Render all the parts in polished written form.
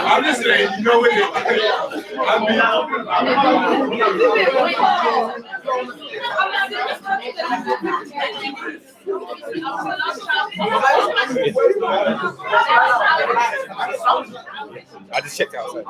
I'm just saying, you know what it I just checked outside.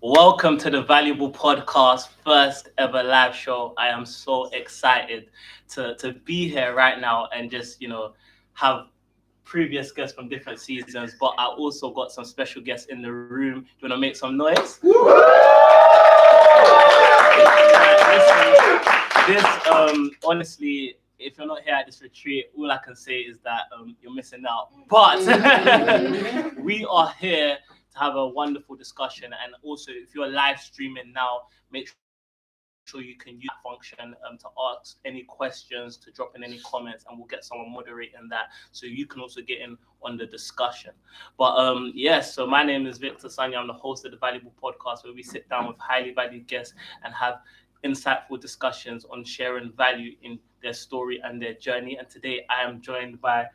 Welcome to the Valuable Podcast, first ever live show. I am so excited to be here right now and just, have previous guests from different seasons, but I also got some special guests in the room. Do you want to make some noise? Honestly, if you're not here at this retreat, all I can say is that you're missing out. But we are here to have a wonderful discussion. And also, if you're live streaming now, make sure you can use that function to ask any questions, to drop in any comments, and we'll get someone moderating that so you can also get in on the discussion. But yes, so my name is Victor Sanya. I'm the host of the Valuable Podcast, where we sit down with highly valued guests and have insightful discussions on sharing value in their story and their journey. And today I am joined by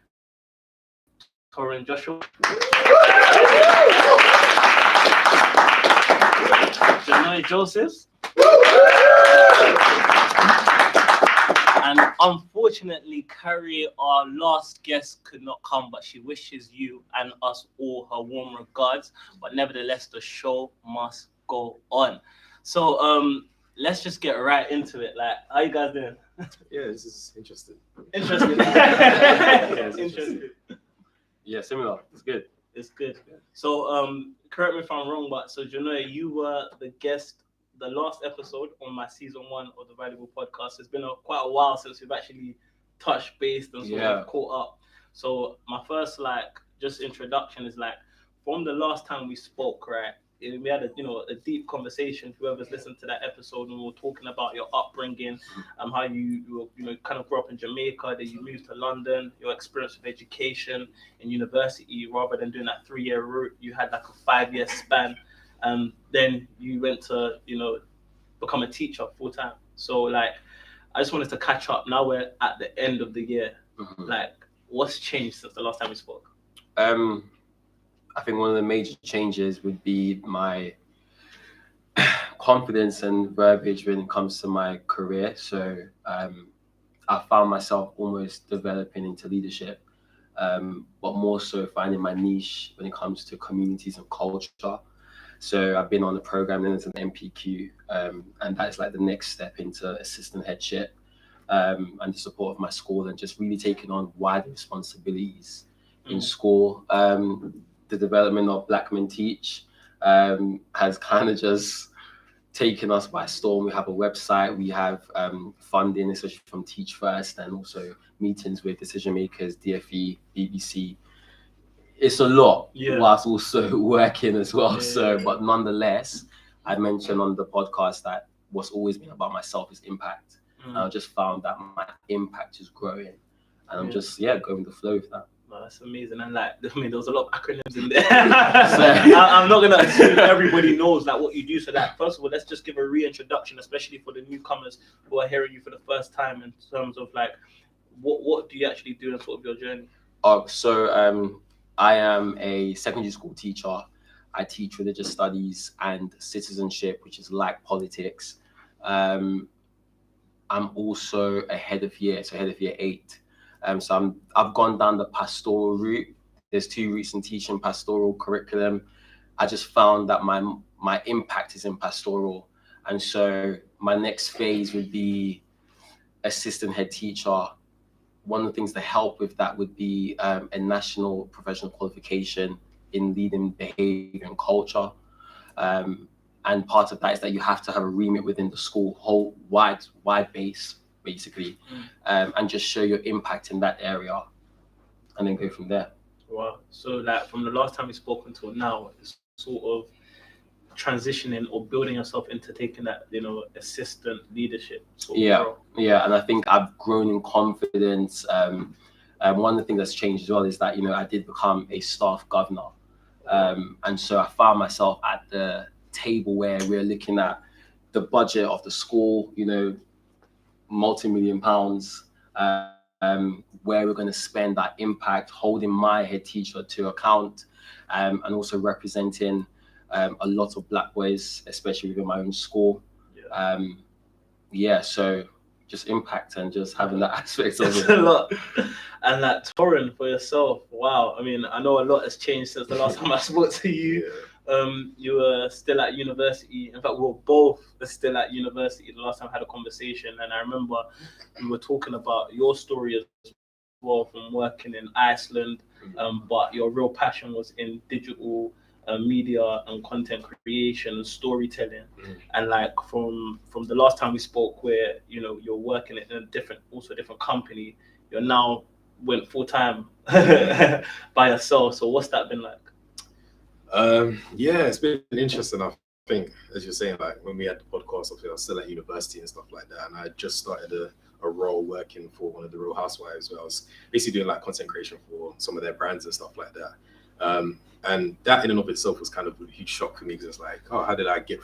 Torin Joshua, Janoy Josephs, and unfortunately, Carrie, our last guest, could not come, but she wishes you and us all her warm regards. But nevertheless, the show must go on. So let's just get right into it. Like, how you guys doing? Yeah, this is interesting. Interesting. It's Interesting. Yeah, similar. It's good. It's good. So correct me if I'm wrong, but so Janoy, you were the guest the last episode on my season 1 of the Valuable Podcast. It's been quite a while since we've actually touched base and sort of caught up. So my first just introduction is from the last time we spoke, right? We had a deep conversation. Whoever's listened to that episode, and we were talking about your upbringing, how you kind of grew up in Jamaica, then you moved to London, your experience with education in university, rather than doing that 3-year route, you had like a 5-year span. Then you went to become a teacher full time. So I just wanted to catch up. Now we're at the end of the year. What's changed since the last time we spoke? I think one of the major changes would be my confidence and verbiage when it comes to my career. So I found myself almost developing into leadership, but more so finding my niche when it comes to communities and culture. So I've been on a program known as an MPQ, and that's like the next step into assistant headship, and the support of my school, and just really taking on wider responsibilities in school. The development of Black Men Teach has kind of just taken us by storm. We have a website, we have funding, especially from Teach First, and also meetings with decision makers, DFE, BBC. It's a lot, whilst also working as well. But nonetheless, I mentioned on the podcast that what's always been about myself is impact. And I just found that my impact is growing, and I'm just going with the flow with that. Oh, that's amazing. And there was a lot of acronyms in there. I'm not gonna assume everybody knows what you do. So first of all, let's just give a reintroduction, especially for the newcomers who are hearing you for the first time, in terms of what do you actually do and sort of your journey? I am a secondary school teacher. I teach religious studies and citizenship, which is like politics. I'm also a head of year 8. So I've gone down the pastoral route. There's 2 routes in teaching: pastoral, curriculum. I just found that my impact is in pastoral, and so my next phase would be assistant head teacher. One of the things to help with that would be a national professional qualification in leading behavior and culture. And part of that is that you have to have a remit within the school, whole wide base, basically, and just show your impact in that area, and then go from there. Wow. So from the last time we spoke until now, it's sort of transitioning or building yourself into taking that assistant leadership sort of role. And I think I've grown in confidence. One of the things that's changed as well is that I did become a staff governor, and so I found myself at the table where we're looking at the budget of the school, multi-million pounds, where we're going to spend that impact, holding my head teacher to account, and also representing a lot of Black boys, especially within my own school. So just impact and just having that aspect of it. A lot. And Torin, for yourself, wow. I mean, I know a lot has changed since the last time I spoke to you. you were still at university. In fact, we were both still at university the last time I had a conversation, and I remember we were talking about your story as well from working in Iceland, but your real passion was in digital media and content creation and storytelling. And like from the last time we spoke, where you're working in a different company, you're now went full time by yourself. So what's that been like? Yeah, it's been interesting. I think, as you're saying, like when we had the podcast, obviously I was still at university and stuff like that, and I just started a role working for one of the Real Housewives, where I was basically doing like content creation for some of their brands and stuff like that. And that in and of itself was kind of a huge shock for me, because it's like, oh, how did I get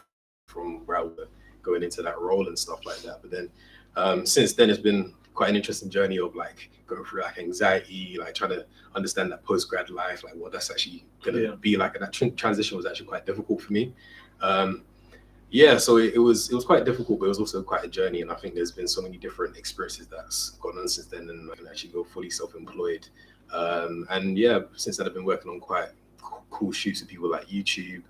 from where I was going into that role and stuff like that? But then since then, it's been quite an interesting journey of like going through like anxiety, like trying to understand that post-grad life, like what that's actually gonna be like. And that transition was actually quite difficult for me. So it was quite difficult, but it was also quite a journey. And I think there's been so many different experiences that's gone on since then, and I can actually go fully self-employed. And yeah, since then I've been working on quite cool shoots with people like YouTube.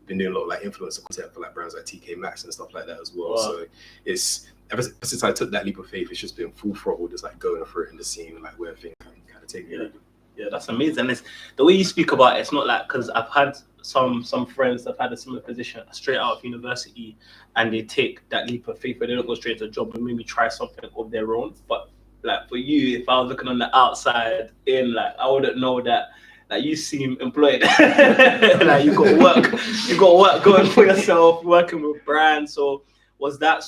Been doing a lot of like influencer content for like brands like TK Maxx and stuff like that as well. Wow. So it's ever since I took that leap of faith, it's just been full throttle, just like going for it in the scene, like where things kind of take me. Yeah, that's amazing. It's the way you speak about it. It's not like, because I've had some friends that have had a similar position straight out of university, and they take that leap of faith where they don't go straight to a job and maybe try something of their own. But like for you, if I was looking on the outside in, like I wouldn't know that. Like you seem employed, like you got work going for yourself, working with brands. So was that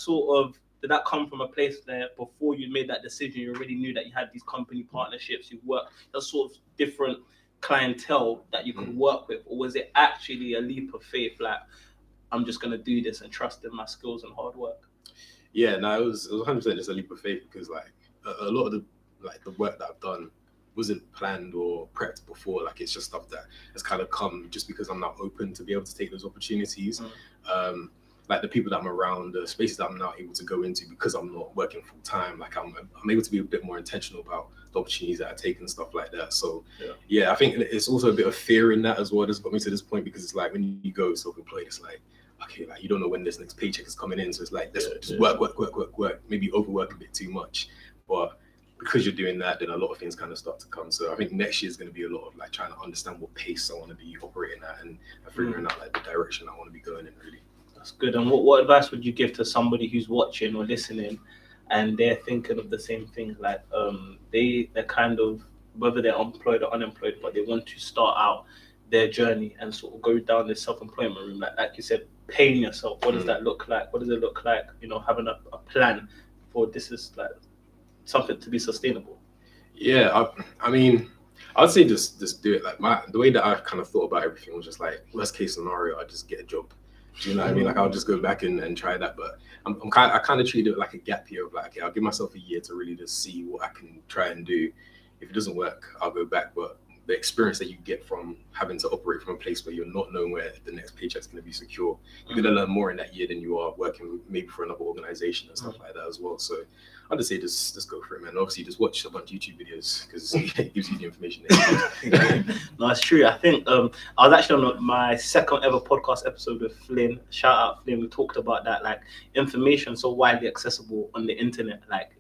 did that come from a place there before you made that decision? You already knew that you had these company partnerships, you worked, that sort of different clientele that you could work with, or was it actually a leap of faith, like I'm just gonna do this and trust in my skills and hard work? Yeah, no, it was 100% just a leap of faith, because like a lot of the work that I've done wasn't planned or prepped before. Like it's just stuff that has kind of come just because I'm now open to be able to take those opportunities. Like the people that I'm around, the spaces that I'm now able to go into because I'm not working full time, like I'm able to be a bit more intentional about the opportunities that I take and stuff like that. So yeah, I think it's also a bit of fear in that as well that's got me to this point, because it's like when you go self-employed, it's like, okay, like you don't know when this next paycheck is coming in, so it's like just work, maybe overwork a bit too much. But because you're doing that, then a lot of things kind of start to come. So I think next year is going to be a lot of like trying to understand what pace I want to be operating at, and figuring out like the direction I want to be going in, really. That's good. And what advice would you give to somebody who's watching or listening and they're thinking of the same thing? Like they're kind of, whether they're employed or unemployed, but they want to start out their journey and sort of go down this self-employment route, like you said, paying yourself. What does that look like? What does it look like, having a plan for this is like something to be sustainable? Yeah, I mean, I'd say just do it. Like the way that I kind of thought about everything was just like, worst case scenario, I just get a job. Do you know what I mean? Like I'll just go back and try that. But I kind of treat it like a gap year of like, okay, I'll give myself a year to really just see what I can try and do. If it doesn't work, I'll go back. But the experience that you get from having to operate from a place where you're not knowing where the next paycheck's going to be secure, you're going to learn more in that year than you are working maybe for another organization and stuff like that as well. So I'd just say just go for it, man. Obviously, just watch a bunch of YouTube videos, because it gives you the information that you need. No, it's true. I think I was actually on my second ever podcast episode with Flynn. Shout out Flynn. We talked about that, like information so widely accessible on the internet, like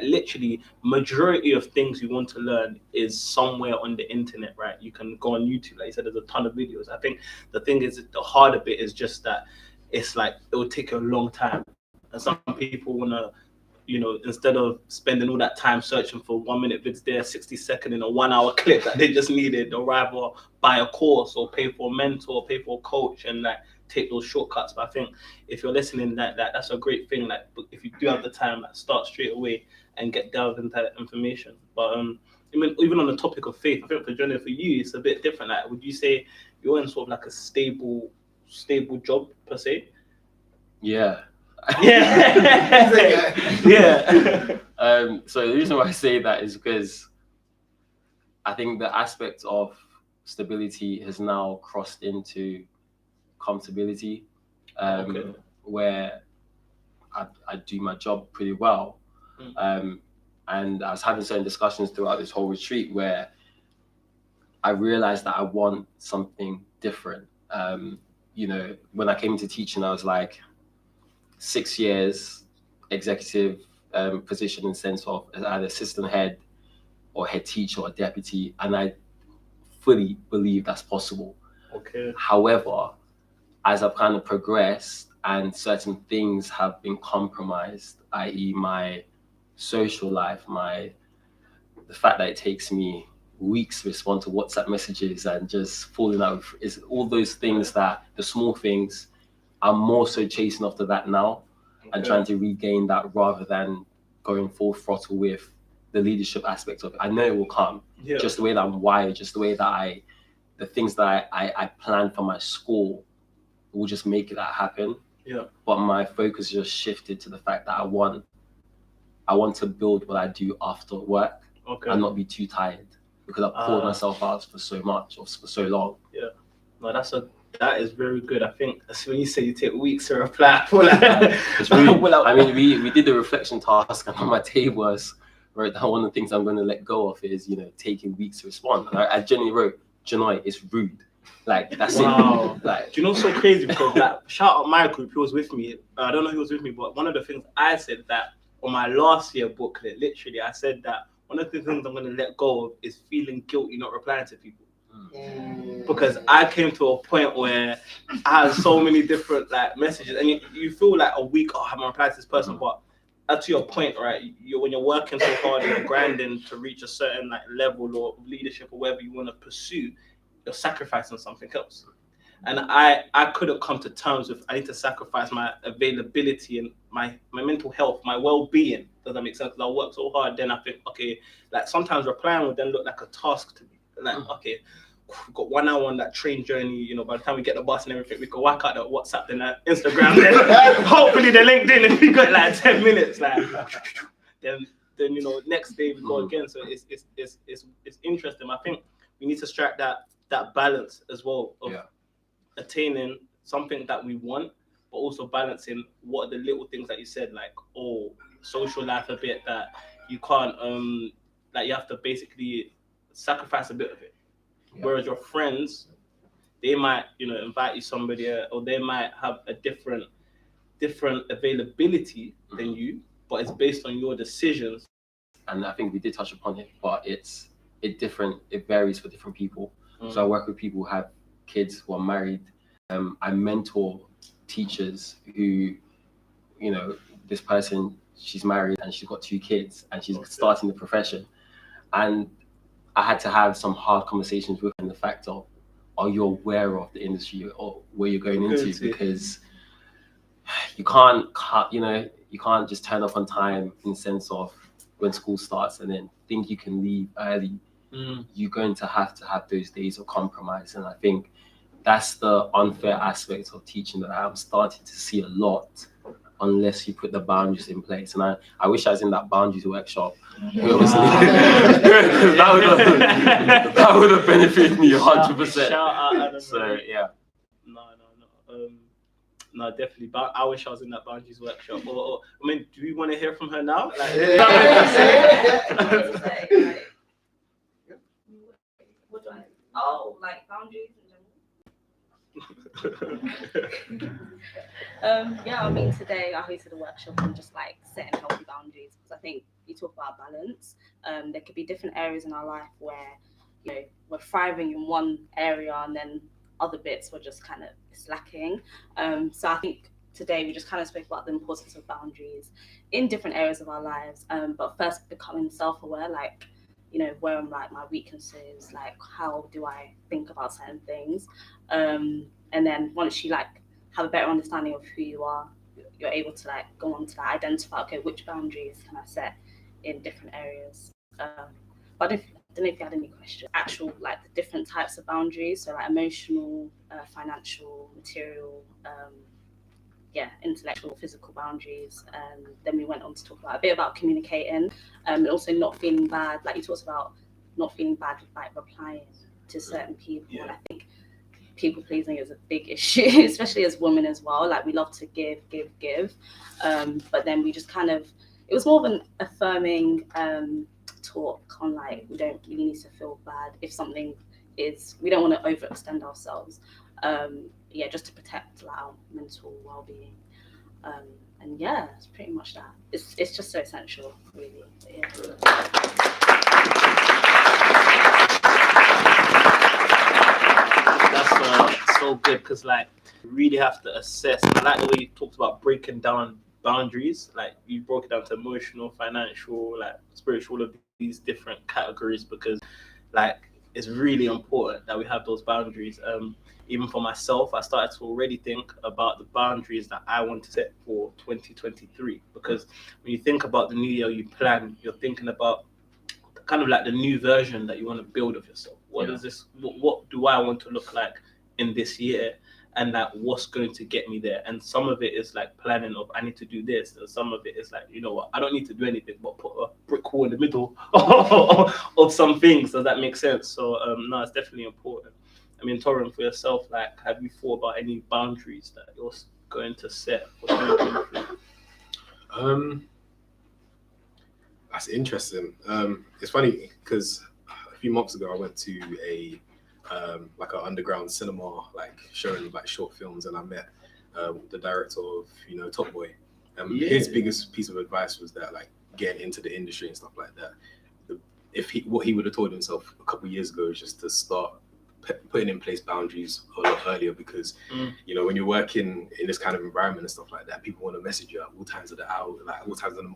literally majority of things you want to learn is somewhere on the internet, right? You can go on YouTube, like you said, there's a ton of videos. I think the thing is, the harder bit is just that it's like it will take you a long time, and some people want to, instead of spending all that time searching for 1 minute vids there, 60-second in a 1 hour clip that they just needed, they'll rather buy a course or pay for a mentor, pay for a coach, and like take those shortcuts. But I think if you're listening, that's a great thing. Like if you do have the time, like start straight away and get delved into that information. But even on the topic of faith, I think for Jonah, for you, it's a bit different. Like, would you say you're in sort of like a stable job per se? Yeah. Yeah. Yeah. So the reason why I say that is because I think the aspect of stability has now crossed into comfortability, where I do my job pretty well. And I was having certain discussions throughout this whole retreat where I realized that I want something different. You know, when I came into teaching, I was like 6 years executive position in the sense of either assistant head or head teacher or deputy, and I fully believe that's possible. Okay. However, as I've kind of progressed and certain things have been compromised, i.e. my social life, the fact that it takes me weeks to respond to WhatsApp messages and just falling out is all those things that the small things, I'm more so chasing after that now and trying to regain that rather than going full throttle with the leadership aspect of it. I know it will come, just the way that I'm wired, just the way that the things that I plan for my school will just make that happen. Yeah. But my focus just shifted to the fact that I want to build what I do after work and not be too tired because I've poured myself out for so much or for so long. Yeah. No, that is very good. I think that's when you say you take weeks to reply. I feel like, it's really, I mean, we did the reflection task, and on my table was wrote down one of the things I'm going to let go of is, you know, taking weeks to respond. And I genuinely wrote, Janoi, it's rude. Like, that's it. Like, do you know what's so crazy? Because like, shout out my group, he was with me. I don't know who was with me, but one of the things I said that on my last year booklet, literally, I said that one of the things I'm going to let go of is feeling guilty not replying to people. Because I came to a point where I had so many different like messages, and you feel like a week, I haven't replied to this person, but to your point, right? When you're working so hard and you're grinding to reach a certain like level of leadership or whatever you want to pursue, you're sacrificing something else. And I could have come to terms with I need to sacrifice my availability and my mental health, my well-being. Does that make sense? Because I work so hard, then I think, okay, like sometimes replying would then look like a task to me. Like, okay, we've got 1 hour on that train journey, you know, by the time we get the bus and everything, we can whack out the WhatsApp, then Instagram, then hopefully the LinkedIn if we got like 10 minutes, like then you know, next day we go again. So it's interesting. I think we need to strike that balance as well of attaining something that we want, but also balancing what are the little things that you said, like social life a bit that you can't like you have to basically sacrifice a bit of it. Whereas your friends, they might, you know, invite you somebody or they might have a different availability than you, but it's based on your decisions. And I think we did touch upon it, but it varies for different people. So I work with people who have kids who are married. I mentor teachers who, you know, this person, she's married and she's got 2 kids and she's starting the profession. And I had to have some hard conversations with them, the fact of, are you aware of the industry or where you're going into? Because you can't just turn up on time in the sense of when school starts and then think you can leave early. You're going to have those days of compromise. And I think that's the unfair aspect of teaching that I'm starting to see a lot unless you put the boundaries in place. And I wish I was in that boundaries workshop. That would have benefited me 100%. Shout out so yeah. No, definitely. But I wish I was in that boundaries workshop. Or I mean, do we want to hear from her now? Like, what do I? Oh, like boundaries in general. Yeah, I mean, today I hosted a workshop on just like setting healthy boundaries, because I think you talk about balance. There could be different areas in our life where, you know, we're thriving in one area and then other bits were just kind of slacking. So I think today we just kind of spoke about the importance of boundaries in different areas of our lives. But first becoming self-aware, like, you know, where I'm like my weaknesses, like how do I think about certain things, and then once you like have a better understanding of who you are, you're able to like go on to like identify, okay, which boundaries can I set in different areas. But I don't know if you had any questions. Actual like the different types of boundaries, so like emotional, financial, material, intellectual, physical boundaries. Then we went on to talk about a bit about communicating, and also not feeling bad. Like you talked about not feeling bad with like replying to certain people. And I think people pleasing is a big issue, especially as women as well. Like we love to give, but then we just kind of, it was more of an affirming talk on like we don't really need to feel bad if something is, we don't want to overextend ourselves. Yeah, just to protect like our mental well-being. And yeah, it's pretty much that. It's just so essential, really. But yeah. That's so good because like you really have to assess. I like the way you talked about breaking down boundaries. Like you broke it down to emotional, financial, like spiritual, all of these different categories because like it's really important that we have those boundaries. Even for myself, I started to already think about the boundaries that I want to set for 2023 because when you think about the new year, you plan, you're thinking about kind of like the new version that you want to build of yourself. What is this? What do I want to look like in this year? And like what's going to get me there? And some of it is like planning of I need to do this, and some of it is like you know what I don't need to do anything but put a brick wall in the middle of some things. Does that make sense? So no, it's definitely important. I mean, Torren, for yourself, like have you thought about any boundaries that you're going to set for 2023? That's interesting. It's funny because a few months ago I went to a like an underground cinema, like showing like short films, and I met the director of Top Boy. His biggest piece of advice was that like getting into the industry and stuff like that. What he would have told himself a couple of years ago is just to start putting in place boundaries a lot earlier because when you're working in this kind of environment and stuff like that, people want to message you at all times of the hour, like all times of the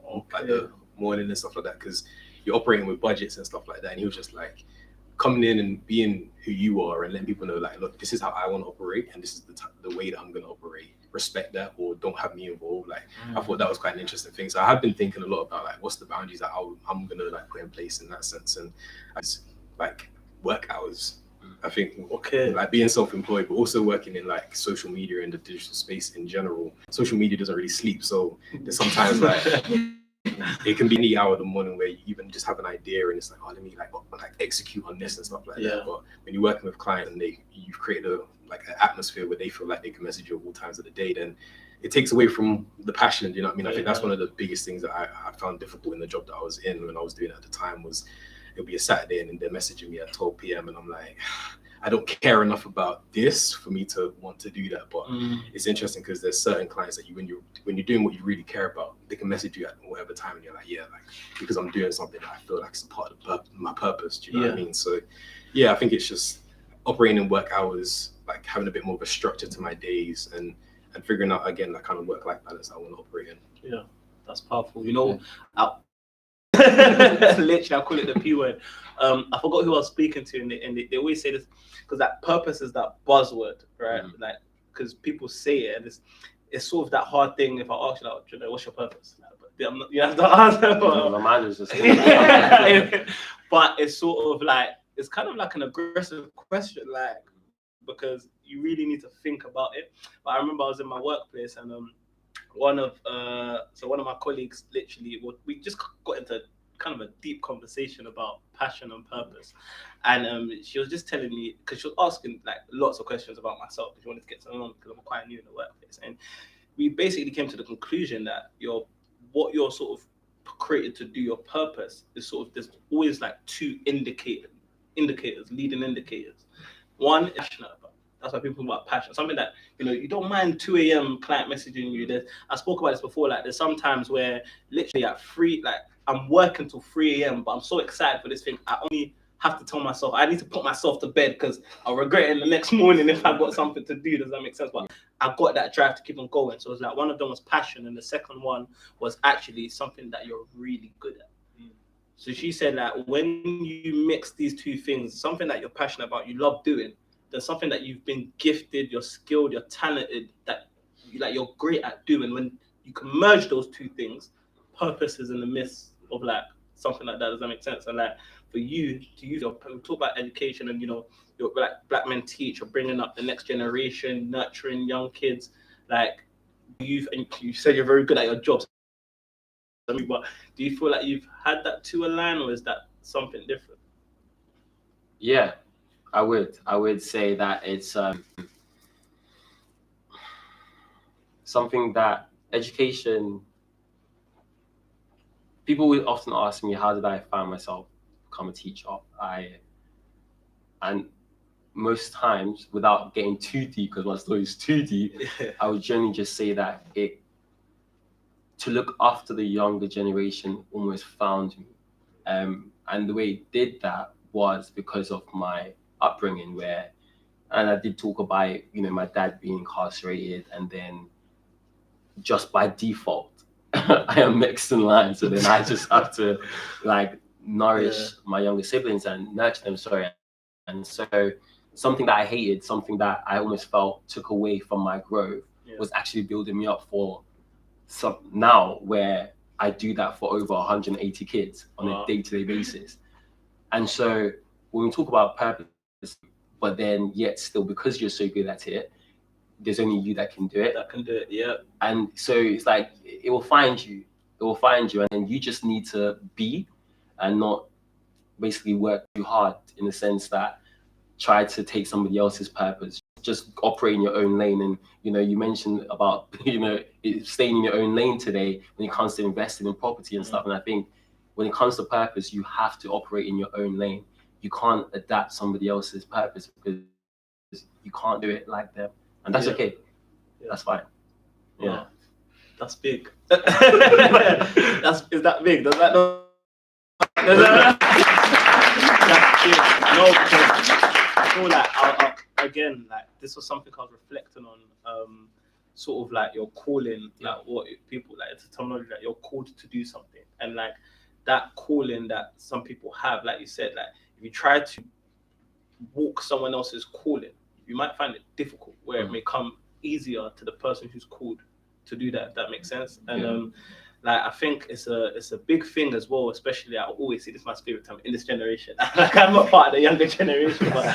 morning and stuff like that because you're operating with budgets and stuff like that. And he was just like coming in and being who you are and letting people know like, look, this is how I want to operate and this is the way that I'm going to operate. Respect that or don't have me involved. Like I thought that was quite an interesting thing. So I have been thinking a lot about like what's the boundaries that I'm going to like put in place in that sense. And it's like work hours. I think like being self-employed, but also working in like social media and the digital space in general. Social media doesn't really sleep, so there's sometimes like it can be any hour of the morning where you even just have an idea and it's like, oh, let me like execute on this and stuff like that. But when you're working with clients and you've created an atmosphere where they feel like they can message you at all times of the day, then it takes away from the passion. Do you know what I mean? I think that's one of the biggest things that I found difficult in the job that I was in when I was doing it at the time was it'll be a Saturday and then they're messaging me at 12 p.m. and I'm like, I don't care enough about this for me to want to do that. But it's interesting because there's certain clients that when you're doing what you really care about, they can message you at whatever time and you're like, yeah, like because I'm doing something that I feel like is a part of my purpose. Do you know what I mean? So yeah, I think it's just operating in work hours, like having a bit more of a structure to my days and figuring out again that kind of work-life balance I want to operate in. Yeah, that's powerful. Literally, I call it the P word. I forgot who I was speaking to, and they always say this because that purpose is that buzzword, right? Like, because people say it, and it's sort of that hard thing. If I ask you, like, what's your purpose? But I'm not, you have to answer. Mine is just but it's sort of like it's kind of like an aggressive question, like because you really need to think about it. But I remember I was in my workplace and one of my colleagues literally we just got into kind of a deep conversation about passion and purpose, and she was just telling me because she was asking like lots of questions about myself because she wanted to get to know me because I'm quite new in the workplace, and we basically came to the conclusion that what you're sort of created to do, your purpose is sort of there's always like two leading indicators. One is passionate about. That's why people talk about passion. Something that, you don't mind 2 a.m. client messaging you. I spoke about this before, like there's some times where literally at 3, like I'm working till 3 a.m., but I'm so excited for this thing. I only have to tell myself, I need to put myself to bed because I'll regret it in the next morning if I've got something to do. Does that make sense? But I got that drive to keep on going. So it's like one of them was passion and the second one was actually something that you're really good at. So she said that when you mix these two things, something that you're passionate about, you love doing, there's something that you've been gifted, you're skilled, you're talented, that you're great at doing. When you can merge those two things, purpose is in the midst of like something like that. Does that make sense? And like for you to use we talk about education and you're like Black Men Teach, or bringing up the next generation, nurturing young kids. Like you said you're very good at your jobs. But do you feel like you've had that to align, or is that something different? Yeah. I would say that it's something that education. People will often ask me, how did I find myself become a teacher? And most times, without getting too deep, because my story is too deep, I would generally just say that to look after the younger generation almost found me. And the way it did that was because of my upbringing, and I did talk about it, my dad being incarcerated, and then just by default, I am next in line. So then I just have to like nourish my younger siblings and nurture them. Sorry. And so something that I hated, something that I almost felt took away from my growth, was actually building me up for some now where I do that for over 180 kids on a day-to-day basis. And so when we talk about purpose, but then yet still, because you're so good at it, there's only you that can do it. Yeah. And so it's like it will find you. It will find you, and then you just need to be, and not basically work too hard in the sense that try to take somebody else's purpose. Just operate in your own lane. And you mentioned about staying in your own lane today when it comes to investing in property and stuff. And I think when it comes to purpose, you have to operate in your own lane. You can't adapt somebody else's purpose because you can't do it like them. And that's okay. That's fine. Yeah. That's big. Is that big? Does that not? That's big. No, because I feel like again, like this was something I was reflecting on. Sort of like your calling, like what people like. It's a terminology that you're called to do something, and like that calling that some people have, like you said, like if you try to walk someone else's calling, you might find it difficult, where it may come easier to the person who's called to do that, if that makes sense. And like I think it's a big thing as well, especially I always see this, my favorite time in this generation. Like I'm not part of the younger generation, but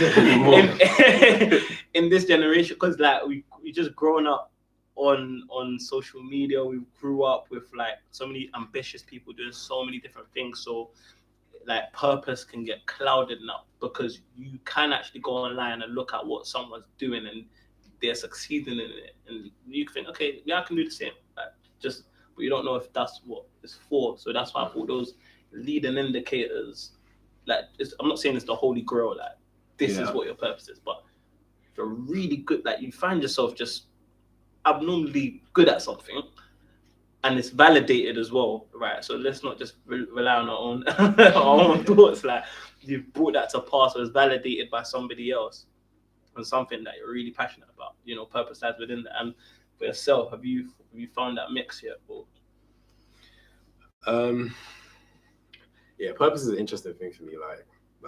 in this generation, because like we just grown up on social media, we grew up with like so many ambitious people doing so many different things, so like purpose can get clouded now, because you can actually go online and look at what someone's doing and they're succeeding in it, and you think, okay, yeah, I can do the same. Like, but you don't know if that's what it's for. So that's why I thought those leading indicators, like I'm not saying it's the holy grail, like this is what your purpose is, but if you're really good, like you find yourself just abnormally good at something, and it's validated as well, right? So let's not just rely on our own thoughts. Like you've brought that to pass, or it's validated by somebody else, and something that you're really passionate about. Purpose lies within that. And for yourself, have you found that mix yet? Or? Purpose is an interesting thing for me. Like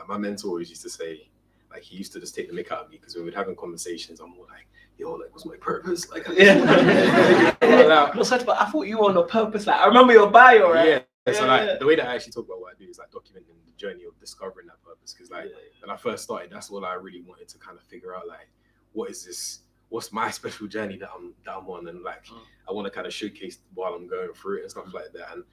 my mentor always used to say, like he used to just take the mick out of me, because when we'd having conversations, I'm more like, yo, like what's my purpose? Like No, such, but I thought you were on a purpose. Like I remember your bio, right? So like the way that I actually talk about what I do is like documenting the journey of discovering that purpose. Because like when I first started, that's all I really wanted to kind of figure out. Like, what is this? What's my special journey that I'm on? And like I want to kind of showcase while I'm going through it and stuff like that. And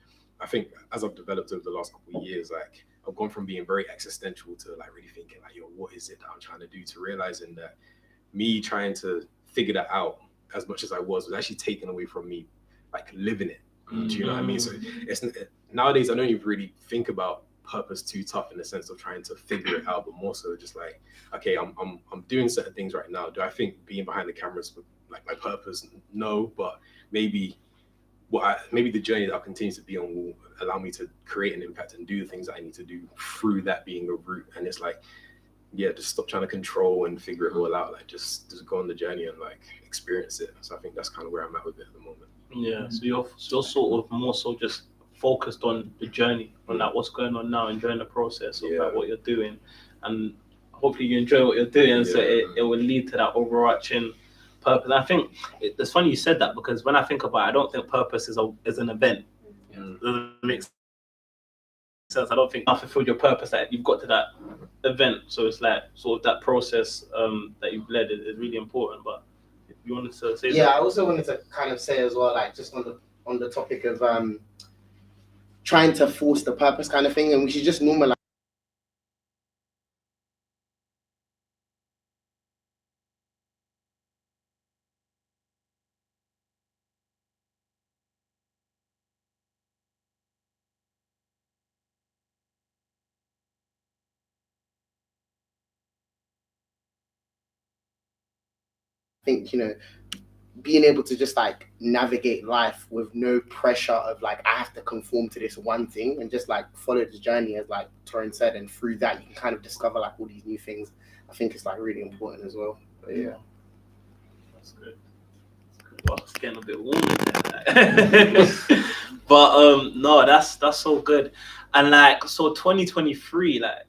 I think as I've developed over the last couple of years, like I've gone from being very existential to like really thinking like, yo, what is it that I'm trying to do, to realizing that me trying to figure that out as much as I was actually taken away from me like living it. Do you know what I mean? So it's nowadays I don't even really think about purpose too tough in the sense of trying to figure it out, but more so just like, okay, I'm doing certain things right now. Do I think being behind the cameras with like my purpose? No, but maybe the journey that I'll continue to be on will allow me to create an impact and do the things that I need to do through that being a route. And it's like, just stop trying to control and figure it all out. Like just go on the journey and like experience it. So I think that's kind of where I'm at with it at the moment. Yeah. So you're sort of more so just focused on the journey, on like what's going on now, enjoying the process of like what you're doing, and hopefully you enjoy what you're doing. So it will lead to that overarching purpose. And I think it's funny you said that, because when I think about it, I don't think purpose is an event. Doesn't make sense. I don't think I fulfilled your purpose that you've got to that event. So it's like sort of that process that you've led is really important. But if you wanted to say I also wanted to kind of say as well, like just on the topic of trying to force the purpose kind of thing, and we should just normalize think, being able to just like navigate life with no pressure of like I have to conform to this one thing, and just like follow the journey, as like Torrin said, and through that you can kind of discover like all these new things. I think it's like really important as well. But yeah, that's good. Well, it's getting a bit warm. But no, that's so good. And like, so 2023, like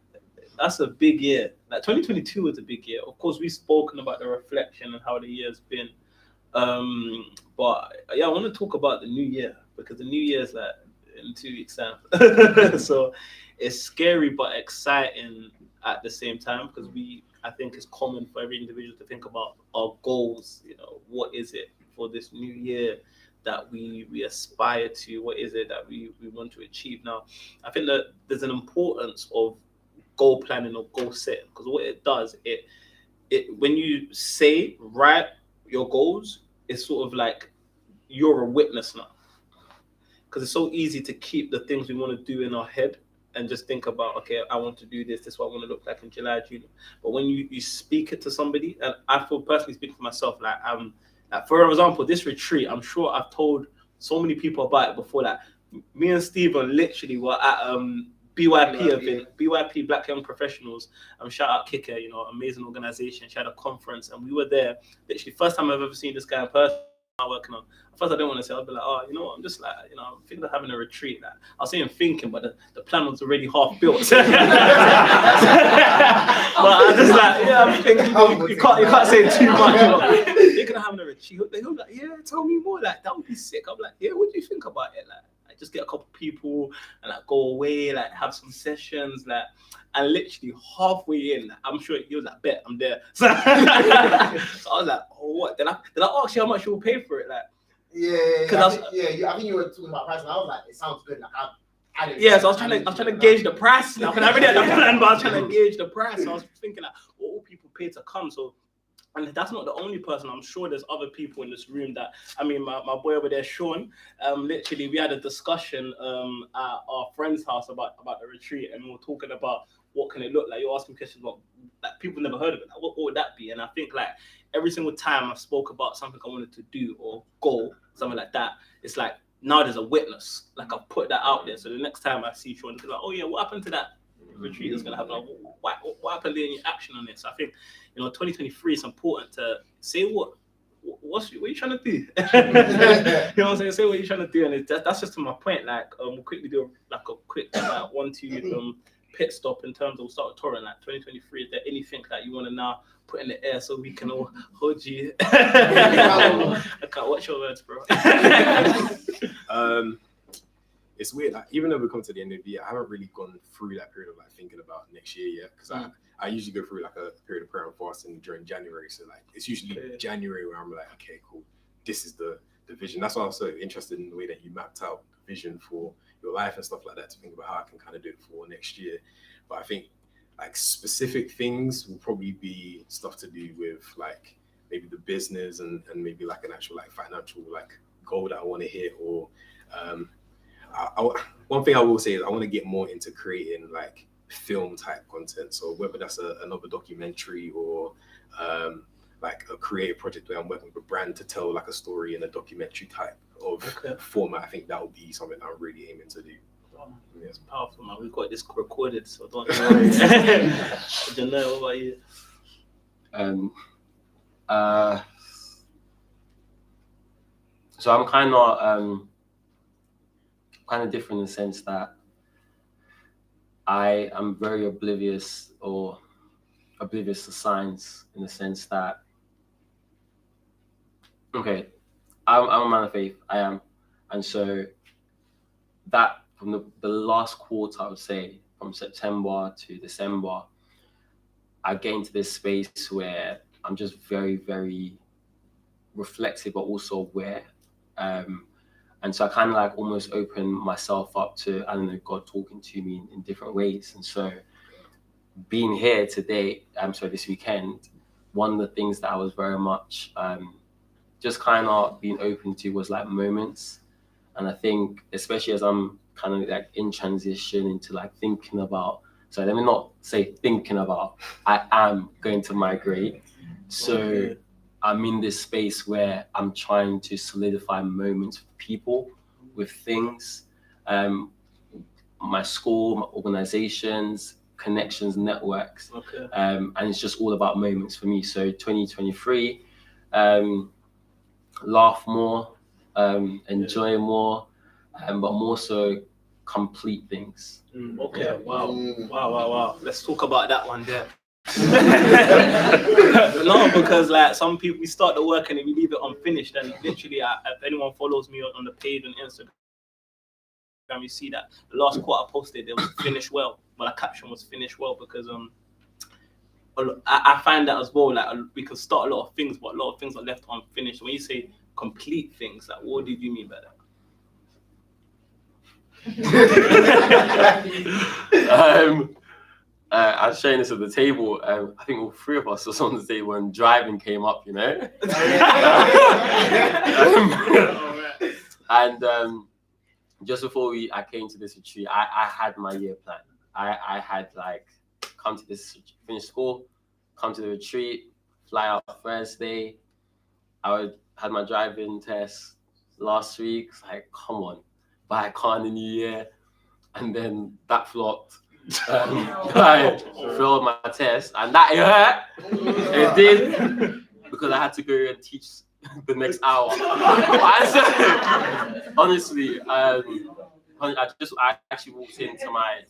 that's a big year. Like 2022 was a big year. Of course, we've spoken about the reflection and how the year's been. But yeah, I want to talk about the new year, because the new year is like in 2 weeks time. So it's scary but exciting at the same time, because I think it's common for every individual to think about our goals. What is it for this new year that we aspire to? What is it that we want to achieve? Now, I think that there's an importance of goal planning or goal setting, because what it does, it when you write your goals, it's sort of like you're a witness now, because it's so easy to keep the things we want to do in our head and just think about, okay, I want to do this is what I want to look like in July, June. But when you speak it to somebody, and I feel personally speaking for myself, like for example, this retreat, I'm sure I've told so many people about it before. Like me and Stephen literally were at BYP event, BYP Black Young Professionals. Shout out Kika, amazing organization. She had a conference and we were there. Literally, first time I've ever seen this guy in person. I'm working on. At first, I didn't want to say. I'd be like, oh, you know what? I'm just like, I'm thinking of having a retreat. Like, I was saying thinking, but the plan was already half built. But I just like, yeah, I'm thinking. You can't say too much. Thinking of having a retreat. They were like, yeah, tell me more. Like that would be sick. I'm like, yeah, what do you think about it? Like just get a couple people and like go away, like have some sessions, like. And literally halfway in, I'm sure he was like, bet I'm there. So I was like, oh, what? Then I asked you how much you will pay for it, like. I think you were talking about price, and I was like, it sounds good. Like so I was trying to gauge the price. Now, I already had the plan, but I was trying to gauge the price. So I was thinking like, what will people pay to come? So. And that's not the only person. I'm sure there's other people in this room that, my boy over there, Sean, literally we had a discussion at our friend's house about the retreat, and we were talking about what can it look like. You're asking questions about like people never heard of it. Like, what would that be? And I think like every single time I spoke about something I wanted to do or goal, something like that, it's like now there's a witness. Like I've put that out there. So the next time I see Sean, it's like, oh yeah, what happened to that retreat that's gonna happen? Like, what happened in your action on it? So I think 2023 is important to say what you trying to do. You know what I'm saying? Say what you're trying to do, and that's just to my point. Like we'll quickly do like a quick 1-2 pit stop in terms of we'll start with Torrin. Like 2023, is there anything that you want to now put in the air so we can all hold you? I can't watch your words, bro. It's weird. Like, even though we come to the end of the year, I haven't really gone through that period of like thinking about next year yet, because I usually go through like a period of prayer and fasting during January. So like it's usually January where I'm like, okay, cool, this is the vision. That's why I'm so interested in the way that you mapped out the vision for your life and stuff like that, to think about how I can kind of do it for next year. But I think like specific things will probably be stuff to do with like maybe the business and maybe like an actual like financial like goal that I want to hit, or one thing I will say is I want to get more into creating like film type content. So whether that's another documentary or like a creative project where I'm working with a brand to tell like a story in a documentary type of format, I think that would be something I'm really aiming to do. Yeah, it's powerful, man. We've got this recorded, so don't worry. Janelle, what about you? So I'm kind of different in the sense that I am very oblivious to signs, in the sense that, okay, I'm a man of faith, I am. And so that from the last quarter, I would say from September to December, I get into this space where I'm just very, very reflective, but also aware. And so I kind of like almost open myself up to, I don't know, God talking to me in different ways. And so being here today, this weekend, one of the things that I was very much just kind of being open to was like moments. And I think, especially as I'm kind of like in transition into like thinking about, so let me not say thinking about, I am going to migrate. So I'm in this space where I'm trying to solidify moments with people, with things, my school, my organizations, connections, networks. Okay. And it's just all about moments for me. So 2023, laugh more, enjoy more, but more so complete things. Okay. Yeah. Wow. Let's talk about that one there. No, because like some people, we start the work and then we leave it unfinished. And literally, if anyone follows me on the page on Instagram, you see that the last quote I posted, it was "finish well." Well, the caption was "finish well" because I find that as well. Like we can start a lot of things, but a lot of things are left unfinished. When you say complete things, like what did you mean by that? I was showing this at the table. I think all three of us was on the table when driving came up, you know. And just before I came to this retreat, I had my year plan. I had like come to this, finish school, come to the retreat, fly out Thursday. I had my driving test last week. It's like, come on, buy a car in the new year, and then that flopped. I failed my test, and that hurt. It did, because I had to go and teach the next hour. Honestly, I actually walked into my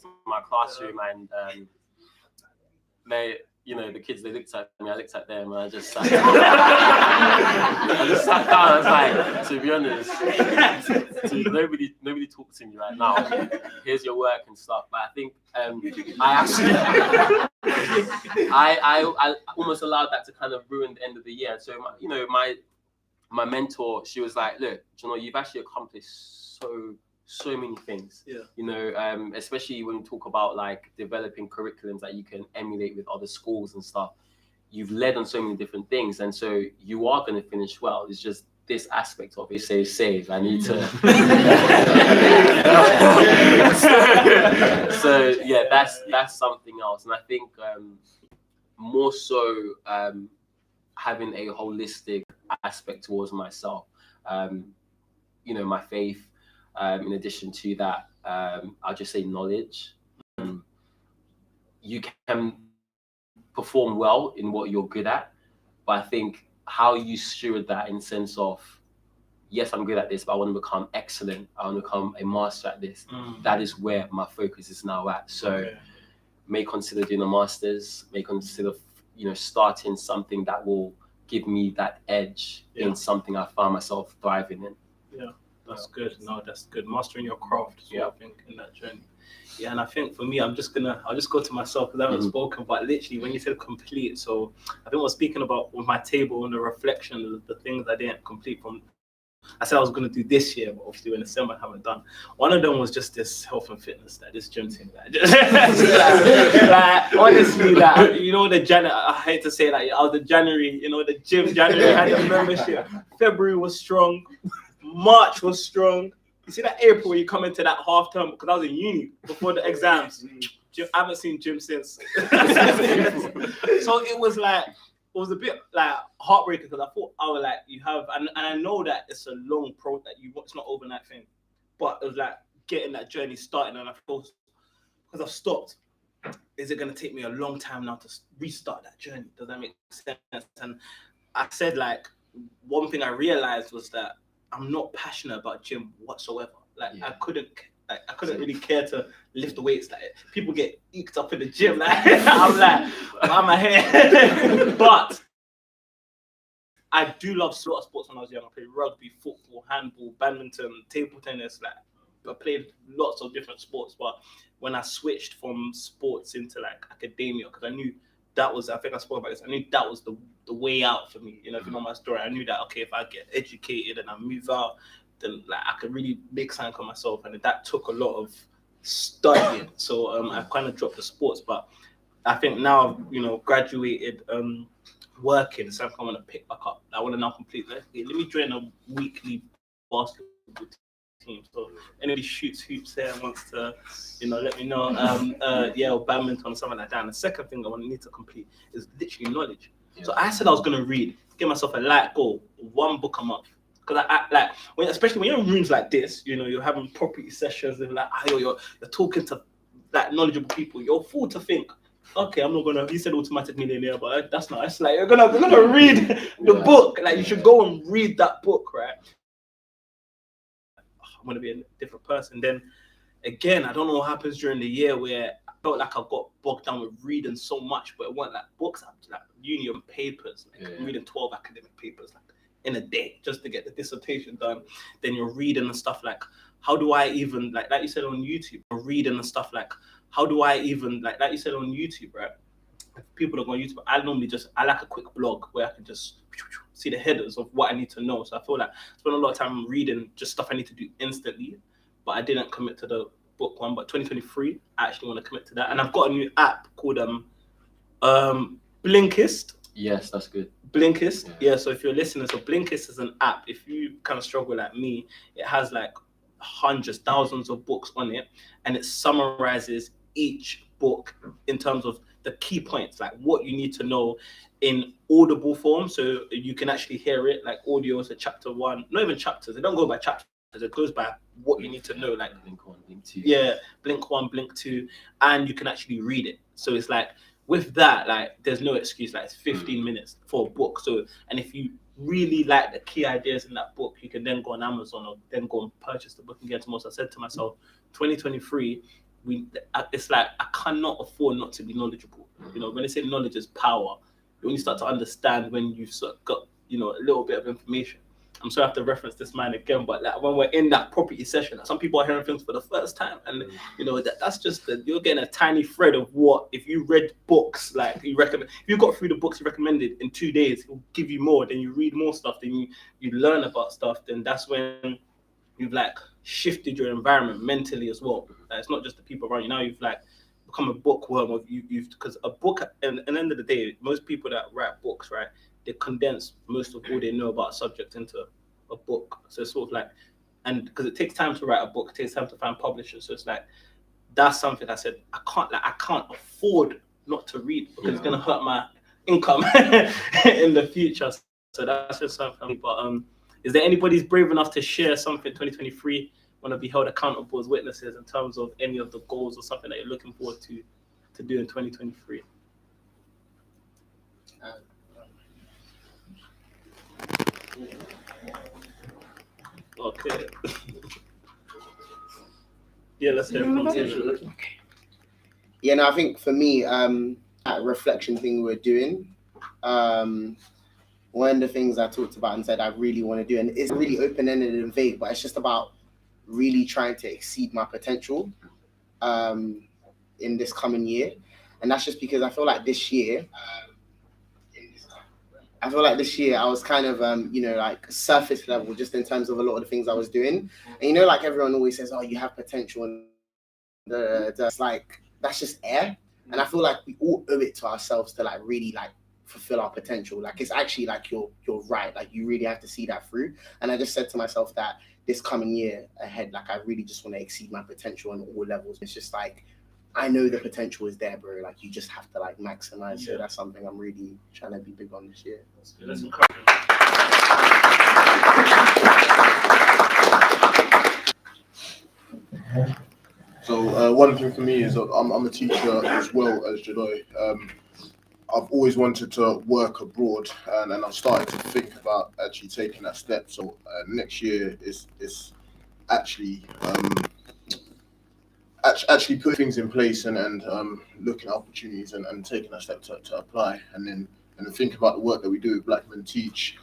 classroom, and the kids, they looked at me, I looked at them, and I just sat down. I was like, to be honest, nobody talked to me right now. Here's your work and stuff. But I think I almost allowed that to kind of ruin the end of the year. So my mentor, she was like, look, you've actually accomplished so many things. Yeah. Especially when we talk about like developing curriculums that you can emulate with other schools and stuff. You've led on so many different things, and so you are going to finish well. It's just this aspect of it. Save. I need to. So yeah, that's something else, and I think more so having a holistic aspect towards myself. My faith. In addition to that, I'll just say knowledge. You can perform well in what you're good at, but I think how you steward that in the sense of, yes, I'm good at this, but I want to become excellent. I want to become a master at this. That is where my focus is now at. So may consider doing a master's, may consider, starting something that will give me that edge in something I find myself thriving in. Yeah. That's good. No, that's good. Mastering your craft, I think, in that journey. Yeah, and I think for me, I'll just go to myself because I haven't spoken, but literally when you said complete, so I think we're speaking about with my table and the reflection of the things I didn't complete from. I said I was going to do this year, but obviously in December I haven't done. One of them was just this health and fitness, this gym thing. Honestly, the January, I hate to say that, I was the January, the gym January had a membership. February was strong. March was strong. You see that April where you come into that half term, because I was in uni before the exams. I haven't seen gym since. So it was a bit like heartbreaking, because I thought I was like, you have, and I know that it's a long it's not overnight thing, but it was like getting that journey started, and I thought, because I've stopped, is it going to take me a long time now to restart that journey? Does that make sense? And I said, like, one thing I realized was that I'm not passionate about gym whatsoever. I couldn't really care to lift the weights. Like, people get eked up in the gym. I'm like, why am I here? But I do love a lot of sports when I was young. I played rugby, football, handball, badminton, table tennis. I played lots of different sports. But when I switched from sports into academia, because I knew that was, I think I spoke about this, I knew that was the way out for me. If you know my story, I knew that, okay, if I get educated and I move out, then I could really make something for myself. And that took a lot of studying. So I kind of dropped the sports, but I think now I've graduated, working, so I want to pick back up. I want to now complete. Let me join a weekly basketball team. So anybody shoots hoops there and wants to, let me know. Or badminton or something like that. And the second thing I need to complete is literally knowledge. So I said I was going to read. give myself a light goal, 1 book a month. Because I like especially when you're in rooms like this, you know, you're having property sessions and like you're talking to like knowledgeable people. You're fool to think, okay, I'm not gonna. He said automatic millionaire, but that's not. It's like you're gonna read the book. Like you should go and read that book, right? I'm gonna be a different person. Then again, I don't know what happens during the year where I felt like I got bogged down with reading so much, but it weren't like books, like uni and papers. Like I'm reading 12 academic papers like in a day just to get the dissertation done. Then you're reading and stuff like, how do I even like you said on YouTube? You're reading and stuff like, how do I even like you said on YouTube, right? If people are on YouTube, I like a quick blog where I can just see the headers of what I need to know. So I feel like I spend a lot of time reading just stuff I need to do instantly, but I didn't commit to the book one. But 2023, I actually want to commit to that. And I've got a new app called Blinkist. Yes, that's good. Blinkist, yeah. So if you're listening, so Blinkist is an app. If you kind of struggle like me, it has like hundreds, thousands of books on it, and it summarizes each book in terms of the key points, like what you need to know in audible form, so you can actually hear it, like audio. So chapter 1, not even chapters. They don't go by chapters. It goes by what you need to know, like Blink 1, Blink 2. Yeah, Blink 1, Blink 2, and you can actually read it. So it's like with that, like there's no excuse. Like it's 15 minutes for a book. So, and if you really like the key ideas in that book, you can then go on Amazon or then go and purchase the book and get to most. I said to myself, 2023, it's like I cannot afford not to be knowledgeable. You know, when they say knowledge is power, when you start to understand when you've sort of got, you know, a little bit of information. I'm sorry I have to reference this man again, but like when we're in that property session, like some people are hearing things for the first time, and you know that's just you're getting a tiny thread of what if you read books like you recommend. If you got through the books you recommended in 2 days, it'll give you more. Then you read more stuff, then you learn about stuff. Then that's when you've like shifted your environment mentally as well. Like, it's not just the people around you. Now you've like become a bookworm of you've because a book and at the end of the day, most people that write books, right, they condense most of all they know about a subject into a book. So it's sort of like, and because it takes time to write a book, it takes time to find publishers. So it's like that's something I said I can't afford not to read because it's gonna hurt my income in the future. So that's just something. But is there anybody's brave enough to share something 2023? Want to be held accountable as witnesses in terms of any of the goals or something that you're looking forward to do in 2023? Okay. Yeah, let's hear from you. Yeah, no, I think for me, that reflection thing we're doing, one of the things I talked about and said I really want to do, and it's really open-ended and vague, but it's just about really trying to exceed my potential in this coming year. And that's just because I feel like this year I was kind of, you know, like surface level just in terms of a lot of the things I was doing. And, you know, like everyone always says, oh, you have potential. And it's like, that's just air. And I feel like we all owe it to ourselves to like really like fulfill our potential. Like it's actually like you're right. Like you really have to see that through. And I just said to myself that this coming year ahead, like I really just want to exceed my potential on all levels. It's just like, I know the potential is there, bro. Like you just have to like maximize. So that's something I'm really trying to be big on this year. That's encouraging. So one thing for me is I'm a teacher as well as Jadoi. I've always wanted to work abroad, and I've started to think about actually taking that step. So next year is actually actually put things in place and looking at opportunities and taking that step to apply, and then think about the work that we do with Black Men Teach.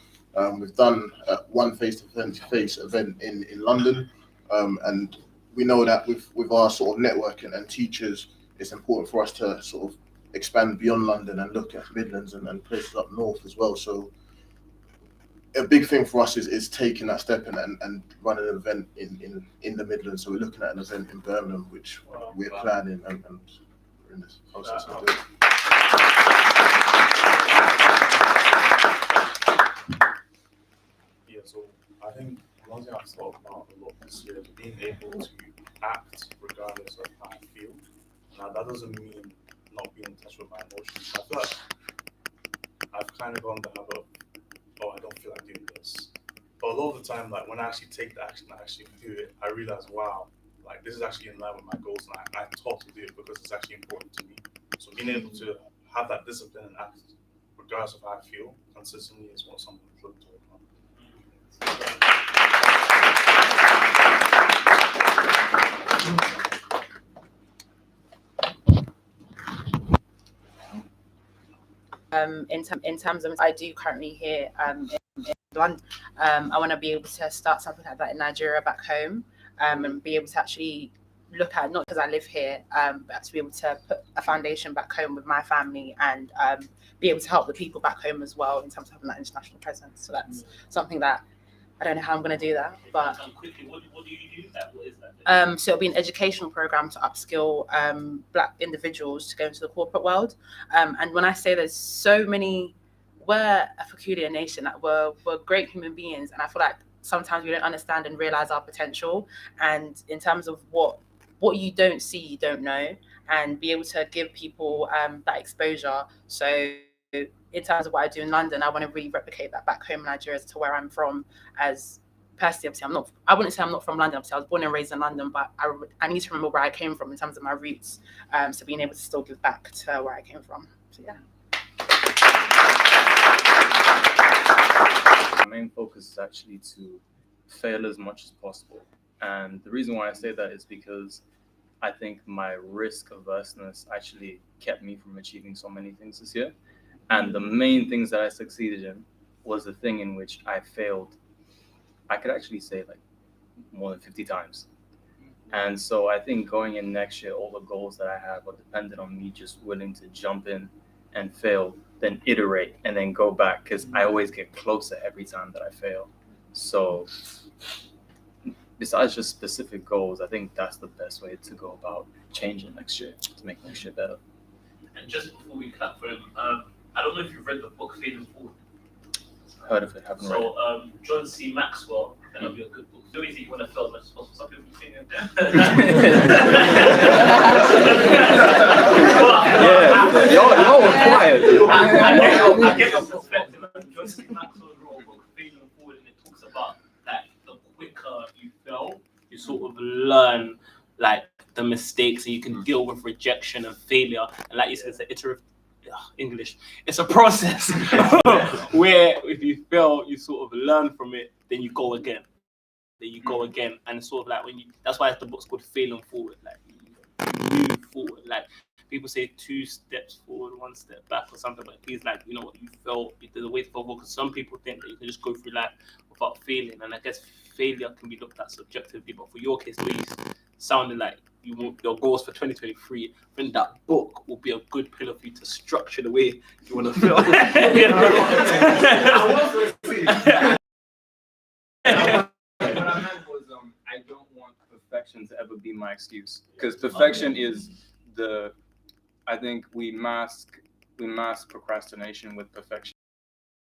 We've done one face-to-face event in London, and we know that with our sort of network and teachers, it's important for us to sort of expand beyond London and look at Midlands and places up north as well. So a big thing for us is taking that step and running an event in the Midlands. So we're looking at an event in Birmingham, which we're planning and we're in this process of doing. Yeah, so I think one thing I've thought about a lot this year is being able to act regardless of how I feel. Now that doesn't mean not being in touch with my emotions. I feel like I've kind of gone the habit of oh, I don't feel like doing this. But a lot of the time, like when I actually take the action, I actually do it, I realize, wow, like this is actually in line with my goals, and I thought to do it because it's actually important to me. So being able to have that discipline and act regardless of how I feel consistently is what someone is looking to work on. In terms of I do currently here in London, I want to be able to start something like that in Nigeria back home, and be able to actually look at, not because I live here, but to be able to put a foundation back home with my family and be able to help the people back home as well in terms of having that international presence. So that's something that I don't know how I'm going to do that, but Quickly, what do you do? What is that? so it'll be an educational program to upskill Black individuals to go into the corporate world. And when I say there's so many, we're a peculiar nation, that we're great human beings, and I feel like sometimes we don't understand and realize our potential. And in terms of what you don't see, you don't know, and be able to give people that exposure. So in terms of what I do in London, I want to really replicate that back home in Nigeria as to where I'm from. As personally, obviously, I wouldn't say I'm not from London. Obviously, I was born and raised in London, but I need to remember where I came from in terms of my roots. So being able to still give back to where I came from. So yeah. My main focus is actually to fail as much as possible. And the reason why I say that is because I think my risk averseness actually kept me from achieving so many things this year. And the main things that I succeeded in was the thing in which I failed, I could actually say like more than 50 times. And so I think going in next year, all the goals that I have are dependent on me just willing to jump in and fail, then iterate and then go back, because I always get closer every time that I fail. So besides just specific goals, I think that's the best way to go about changing next year, to make next year better. And just before we clap for him, I don't know if you've read the book Failing Forward. Heard of it, haven't read it. So John C. Maxwell, that'll be a good book. Do you think you want to fail as much as possible? Some people think Y'all were quiet. I get your perspective. John C. Maxwell wrote a book, Failing Forward, and it talks about that the quicker you fail, you sort of learn like the mistakes, and you can deal with rejection and failure. And like you said, it's an iterative English. It's a process where if you fail, you sort of learn from it, then you go again. And it's sort of like when you. That's why the book's called Failing Forward. Like you move forward. Like people say 2 steps forward, 1 step back, or something. But he's like, you know what, you fell. There's a way to forward. Because some people think that you can just go through life without failing, and I guess failure can be looked at subjectively. But for your case, Louise, sounding like you want your goals for 2023, I think that book will be a good pillar for you to structure the way you want to feel. What I meant was, I don't want perfection to ever be my excuse, because perfection is I think we mask procrastination with perfection.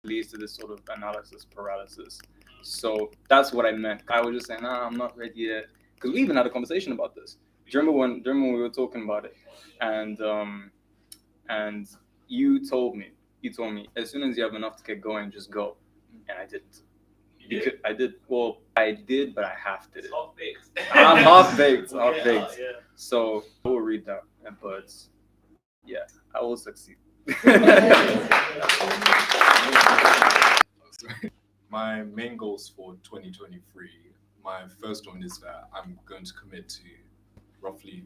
It leads to this sort of analysis paralysis. So that's what I meant. I was just saying, I'm not ready yet, because we even had a conversation about this. Do you remember when we were talking about it, and you told me as soon as you have enough to get going, just go, and I didn't. Because I did, but I half did it. I'm half baked. Yeah. So I will read that, but yeah, I will succeed. My main goals for 2023, my first one is that I'm going to commit to roughly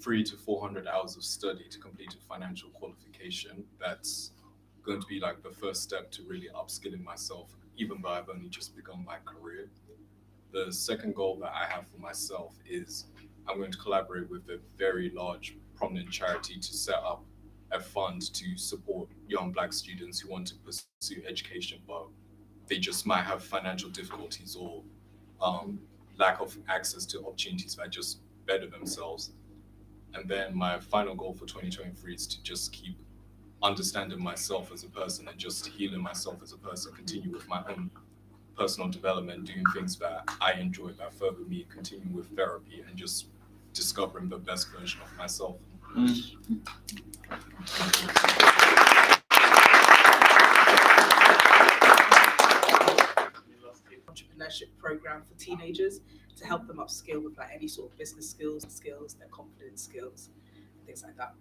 300 to 400 hours of study to complete a financial qualification. That's going to be like the first step to really upskilling myself, even though I've only just begun my career. The second goal that I have for myself is I'm going to collaborate with a very large, prominent charity to set up a fund to support young Black students who want to pursue education, but they just might have financial difficulties or lack of access to opportunities that just better themselves. And then my final goal for 2023 is to just keep understanding myself as a person and just healing myself as a person, continue with my own personal development, doing things that I enjoy that further me, continue with therapy and just discovering the best version of myself. program for teenagers to help them upskill with like any sort of business skills, their confidence skills, things like that.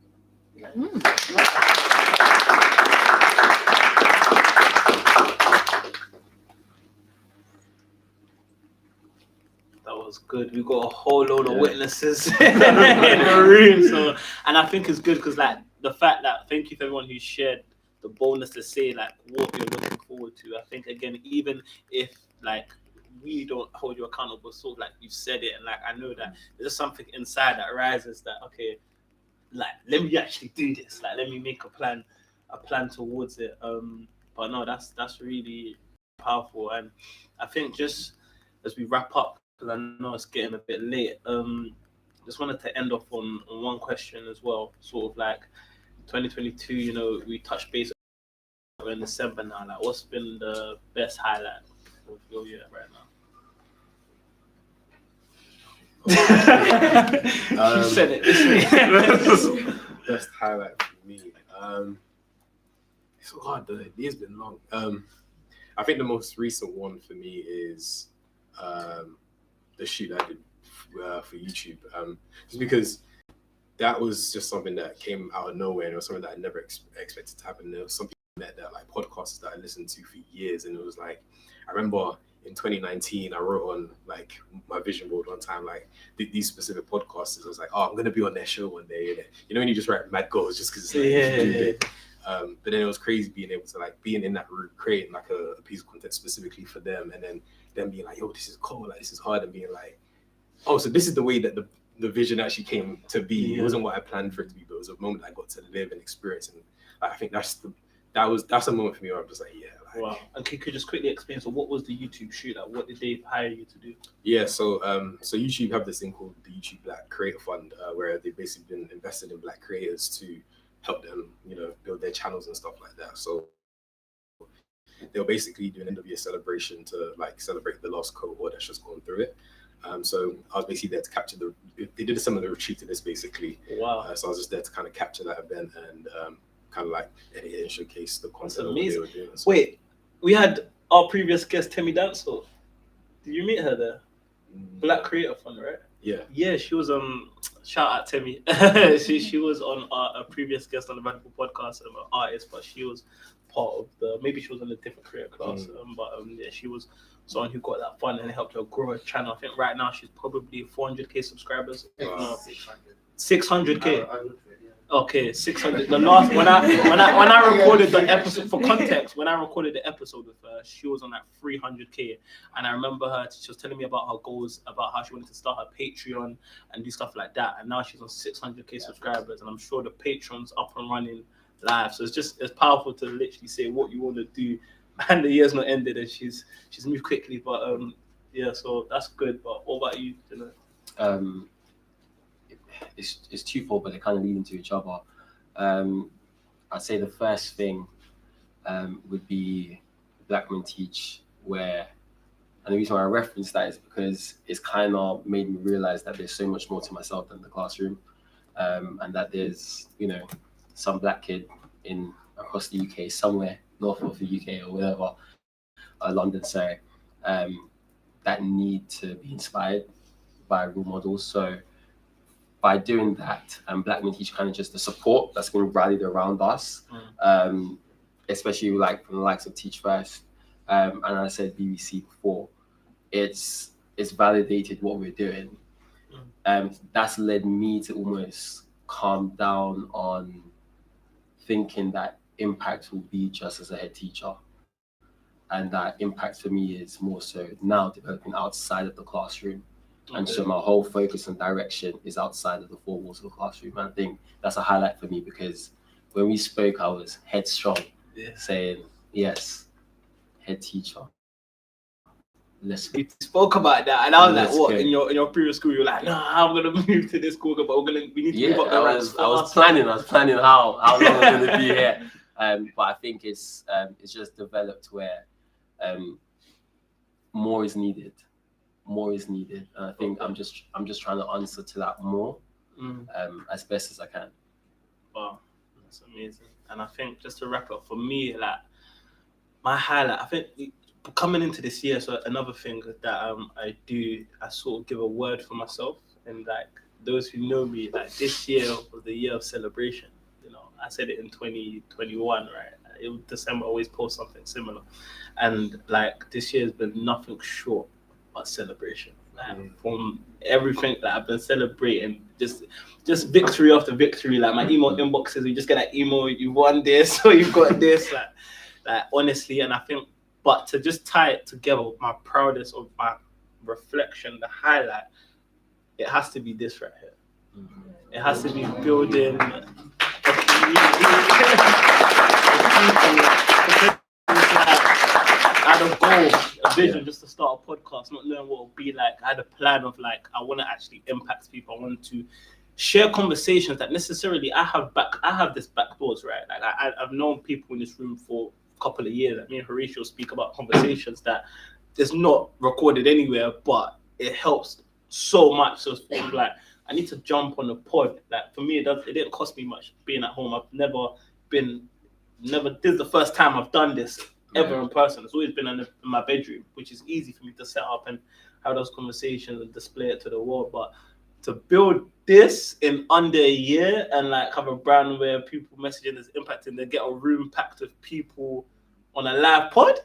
That was good. We got a whole load of witnesses in the room. So, and I think it's good because like the fact that thank you to everyone who shared the boldness to say like what you're looking forward to. I think again, even if like we don't hold you accountable, sort of like you've said it, and like I know that there's something inside that arises that okay, like let me actually do this. Like let me make a plan towards it. But no, that's really powerful. And I think just as we wrap up, because I know it's getting a bit late. Just wanted to end off on one question as well. Sort of like 2022, you know, we touched base in December now. Like, what's been the best highlight of your year right now? You said it this week. Best highlight for me. It's so hard though. The year's been long. I think the most recent one for me is the shoot I did for YouTube, just because that was just something that came out of nowhere, and it was something that I never expected to happen. There was something that like podcasts that I listened to for years, and it was like I remember in 2019 I wrote on like my vision board one time like these specific podcasters. I was like, oh, I'm gonna be on their show one day, and you know when you just write mad goals just because it's like, but then it was crazy being able to like being in that room, creating like a piece of content specifically for them, and then them being like, yo, this is cool, like this is hard, and being like, oh, so this is the way that the vision actually came to be. It wasn't what I planned for it to be, but it was a moment I got to live and experience, and I think that's a moment for me where I'm just like, yeah. Like, wow. And could you just quickly explain? So, what was the YouTube shoot? Like, what did they hire you to do? Yeah, so YouTube have this thing called the YouTube Black Creator Fund, where they've basically been invested in Black creators to help them, you know, build their channels and stuff like that. So they were basically doing an end of year celebration to like celebrate the last cohort that's just gone through it. So I was basically there to capture they did a similar retreat to this basically. Wow. So I was just there to kind of capture that event and kind of like edit and showcase the content That's of what they amazing. were doing. So, Wait, we had our previous guest, Temi Dancehall. Did you meet her there? Black Creator Fund, right? Yeah. Yeah, she was shout out Temi. she was on a previous guest on the Radical podcast, an artist, but she was part of maybe she was in a different career class, but yeah, she was someone who got that fund and helped her grow her channel. I think right now she's probably 400k subscribers. Wow. 600k. Okay, 600. The last when I recorded the episode, for context, when I recorded the episode with her, she was on like 300k, and I remember she was telling me about her goals, about how she wanted to start her Patreon and do stuff like that, and now she's on 600k subscribers, and I'm sure the Patreon's up and running live. So it's powerful to literally say what you want to do, and the year's not ended, and she's moved quickly. But yeah, so that's good. But what about you? It's twofold, but they kind of lead into each other. I'd say the first thing would be Black Men Teach, and the reason why I reference that is because it's kind of made me realize that there's so much more to myself than the classroom, and that there's, you know, some Black kid across the UK, somewhere north of the UK or whatever, London, sorry, that need to be inspired by role models. So by doing that, Black Men Teach kind of just the support that's been rallied around us, especially like from the likes of Teach First, and I said BBC before, it's validated what we're doing. That's led me to almost calm down on thinking that impact will be just as a head teacher, and that impact for me is more so now developing outside of the classroom. And so my whole focus and direction is outside of the four walls of the classroom. And I think that's a highlight for me, because when we spoke, I was headstrong, saying, yes, head teacher. We spoke about that, and I was like, "What?" Go. In your previous school, you're like, "Nah, I'm gonna move to this school, but we need to move up the ranks." I was planning how long I'm gonna be here. But I think it's just developed where more is needed. And I think I'm just trying to answer to that more as best as I can. Wow, that's amazing. And I think just to wrap up for me, like my highlight, I think coming into this year, so another thing that I sort of give a word for myself, and like those who know me, like this year was the year of celebration. You know, I said it in 2021, right? December always post something similar, and like this year has been nothing short but celebration. From everything that I've been celebrating, just victory after victory. Like my email inboxes, you just get that email, you won this or you got this. Like honestly, and I think, but to just tie it together, my proudest of my reflection, the highlight, it has to be this right here. It has to be building a community. I had a goal, a vision, just to start a podcast, not knowing what it would be like. I had a plan of like, I want to actually impact people. I want to share conversations that necessarily I have this back doors, right? Like I've known people in this room for a couple of years. Like me and Horatio speak about conversations that is not recorded anywhere, but it helps so much. So it's like, I need to jump on a pod. Like for me, it didn't cost me much being at home. I've never, this is the first time I've done this ever in person. It's always been in my bedroom, which is easy for me to set up and have those conversations and display it to the world. But to build this in under a year and like have a brand where people messaging is impacting, they get a room packed with people on a live pod.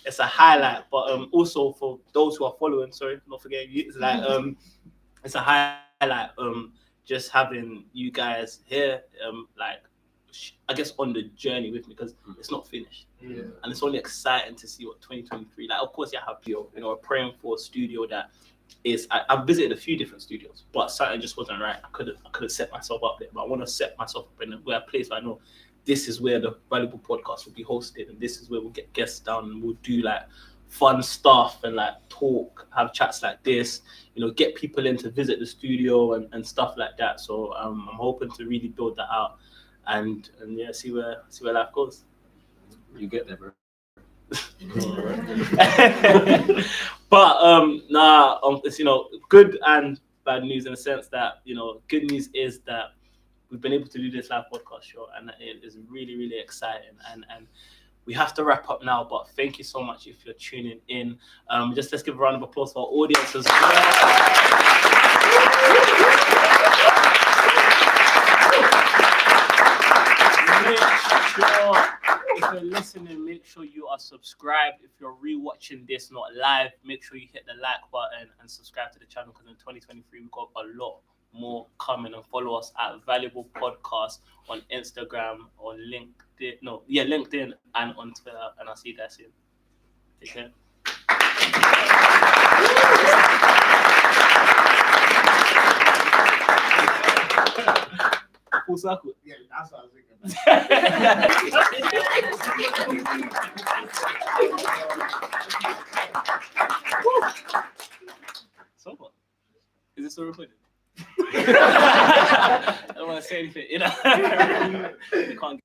It's a highlight. But also for those who are following, sorry, not forgetting you, it's like it's a highlight. Just having you guys here, like I guess on the journey with me, because it's not finished, and it's only exciting to see what 2023. Like, of course, you have people, you know, praying for a studio that is. I've visited a few different studios, but something just wasn't right. I could have set myself up there, but I want to set myself up in a place where I know this is where the Valuable Podcast will be hosted, and this is where we'll get guests down and we'll do like fun stuff and like talk, have chats like this, you know, get people in to visit the studio and stuff like that. So I'm hoping to really build that out. And yeah, see where life goes. You get there, bro. But it's, you know, good and bad news in the sense that, you know, good news is that we've been able to do this live podcast show, and it is really, really exciting. And we have to wrap up now, but thank you so much if you're tuning in. Just let's give a round of applause for our audience as well. Make sure, if you're listening, make sure you are subscribed. If you're rewatching this, not live, make sure you hit the like button and subscribe to the channel, because in 2023 we've got a lot more coming. And follow us at Valuable Podcast on Instagram, on LinkedIn and on Twitter. And I'll see you guys soon. Take care. Full circle. Yeah, that's what I was thinking. So what? Is this still recorded? I don't want to say anything, you know. You can't